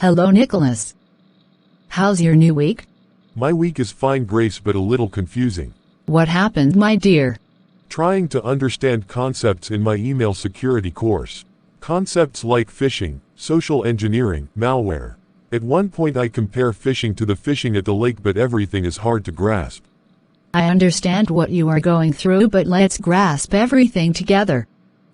Hello, Nicholas. How's your new week? My week is fine, Grace, but a little confusing. What happened, my dear? Trying to understand concepts in my email security course. Concepts like phishing, social engineering, malware. At one point I compare phishing to the fishing at the lake, but everything is hard to grasp. I understand what you are going through, but let's grasp everything together.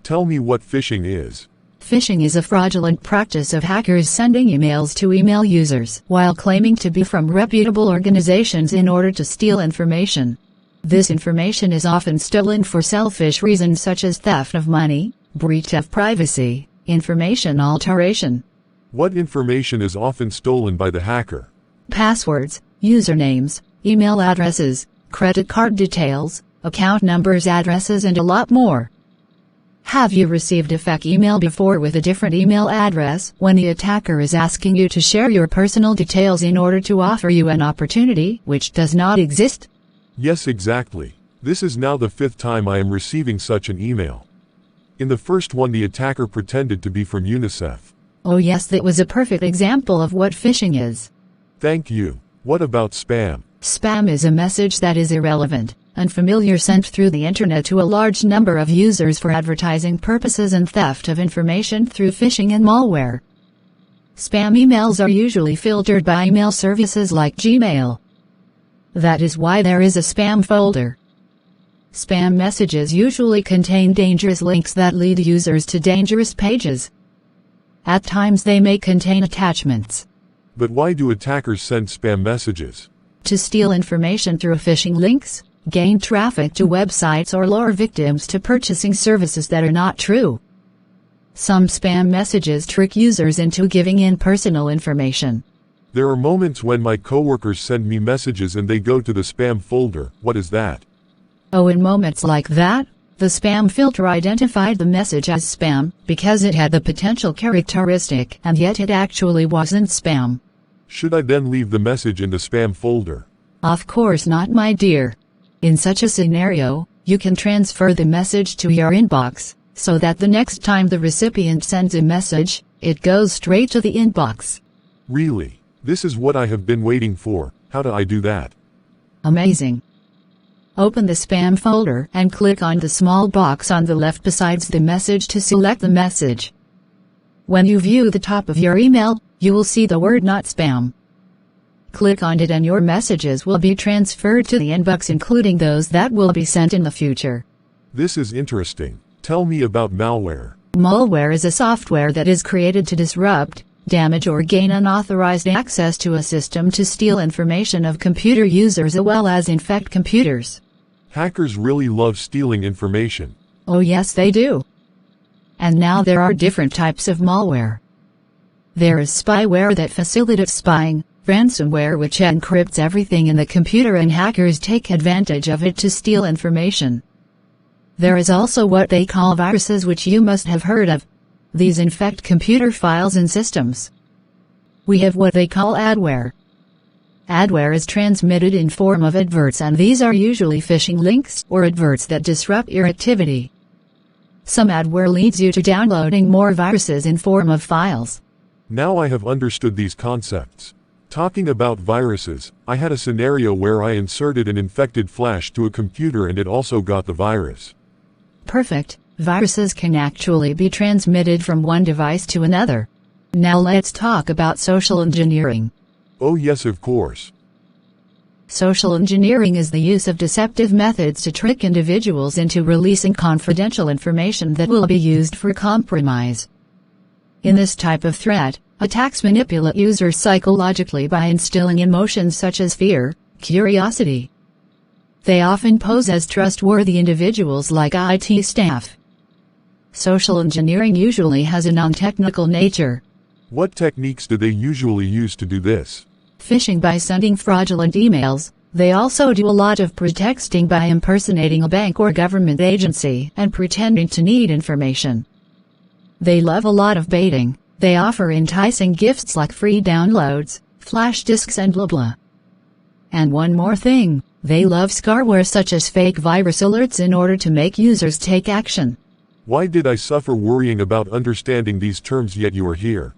Tell me what phishing is. Phishing is a fraudulent practice of hackers sending emails to email users while claiming to be from reputable organizations in order to steal information. This information is often stolen for selfish reasons such as theft of money, breach of privacy, information alteration. What information is often stolen by the hacker? Passwords, usernames, email addresses, credit card details, account numbers, addresses, and a lot more. Have you received a fake email before with a different email address when the attacker is asking you to share your personal details in order to offer you an opportunity which does not exist? Yes, exactly. This is now the 5th time I am receiving such an email. In the first one, the attacker pretended to be from UNICEF. Oh yes, that was a perfect example of what phishing is. Thank you. What about spam? Spam is a message that is irrelevant, unfamiliar, sent through the internet to a large number of users for advertising purposes and theft of information through phishing and malware. Spam emails are usually filtered by email services like Gmail. That is why there is a spam folder. Spam messages usually contain dangerous links that lead users to dangerous pages. At times they may contain attachments. But why do attackers send spam messages? To steal information through phishing links, gain traffic to websites, or lure victims to purchasing services that are not true. Some spam messages trick users into giving in personal information. There are moments when my coworkers send me messages and they go to the spam folder. What is that? Oh, in moments like that, the spam filter identified the message as spam because it had the potential characteristic, and yet it actually wasn't spam. Should I then leave the message in the spam folder? Of course not, my dear. In such a scenario, you can transfer the message to your inbox, so that the next time the recipient sends a message, it goes straight to the inbox. Really? This is what I have been waiting for. How do I do that? Amazing. Open the spam folder and click on the small box on the left besides the message to select the message. When you view the top of your email, you will see the word "not spam." Click on it and your messages will be transferred to the inbox, including those that will be sent in the future. This is interesting. Tell me about malware. Malware is a software that is created to disrupt, damage, or gain unauthorized access to a system to steal information of computer users as well as infect computers. Hackers really love stealing information. Oh yes, they do. And now there are different types of malware. There is spyware that facilitates spying, ransomware which encrypts everything in the computer and hackers take advantage of it to steal information. There is also what they call viruses, which you must have heard of. These infect computer files and systems. We have what they call adware. Adware is transmitted in form of adverts, and these are usually phishing links or adverts that disrupt your activity. Some adware leads you to downloading more viruses in form of files. Now I have understood these concepts. Talking about viruses, I had a scenario where I inserted an infected flash to a computer and it also got the virus. Perfect. Viruses can actually be transmitted from one device to another. Now let's talk about social engineering. Oh yes, of course. Social engineering is the use of deceptive methods to trick individuals into releasing confidential information that will be used for compromise. In this type of threat, attacks manipulate users psychologically by instilling emotions such as fear, curiosity. They often pose as trustworthy individuals like IT staff. Social engineering usually has a non-technical nature. What techniques do they usually use to do this? Phishing by sending fraudulent emails. They also do a lot of pretexting by impersonating a bank or government agency and pretending to need information. They love a lot of baiting. They offer enticing gifts like free downloads, flash disks, and blah blah. And one more thing, they love scareware such as fake virus alerts in order to make users take action. Why did I suffer worrying about understanding these terms, yet you are here?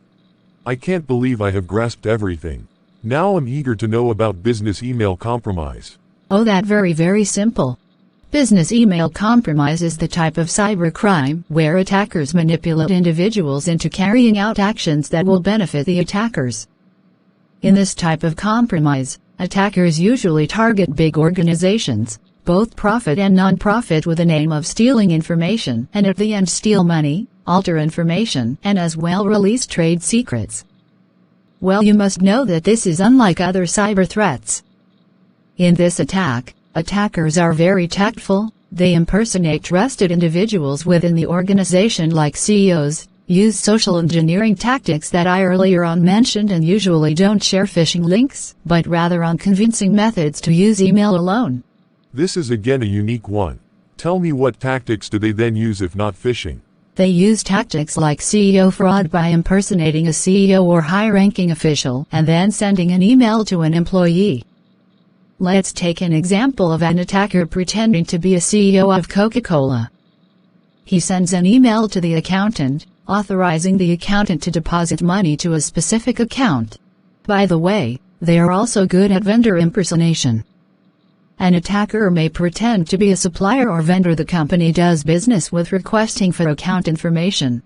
I can't believe I have grasped everything. Now I'm eager to know about business email compromise. Oh, that very simple. Business email compromise is the type of cybercrime where attackers manipulate individuals into carrying out actions that will benefit the attackers. In this type of compromise, attackers usually target big organizations, both profit and non-profit, with the aim of stealing information and at the end steal money, alter information, and as well release trade secrets. Well, you must know that this is unlike other cyber threats. In this attack, attackers are very tactful. They impersonate trusted individuals within the organization like CEOs, use social engineering tactics that I earlier on mentioned, and usually don't share phishing links, but rather on convincing methods to use email alone. This is again a unique one. Tell me, what tactics do they then use if not phishing? They use tactics like CEO fraud by impersonating a CEO or high-ranking official and then sending an email to an employee. Let's take an example of an attacker pretending to be a CEO of Coca-Cola. He sends an email to the accountant, authorizing the accountant to deposit money to a specific account. By the way, they are also good at vendor impersonation. An attacker may pretend to be a supplier or vendor the company does business with, requesting for account information.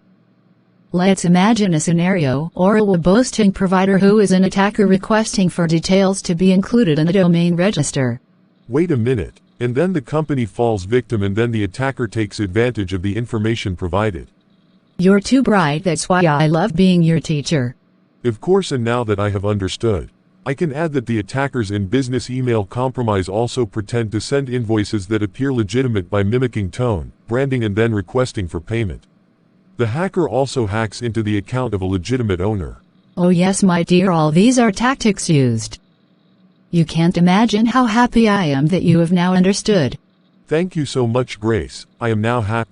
Let's imagine a scenario or a web hosting provider who is an attacker requesting for details to be included in a domain register. Wait a minute, and then the company falls victim and then the attacker takes advantage of the information provided. You're too bright, that's why I love being your teacher. Of course, and now that I have understood, I can add that the attackers in business email compromise also pretend to send invoices that appear legitimate by mimicking tone, branding, and then requesting for payment. The hacker also hacks into the account of a legitimate owner. Oh yes, my dear, all these are tactics used. You can't imagine how happy I am that you have now understood. Thank you so much, Grace. I am now happy.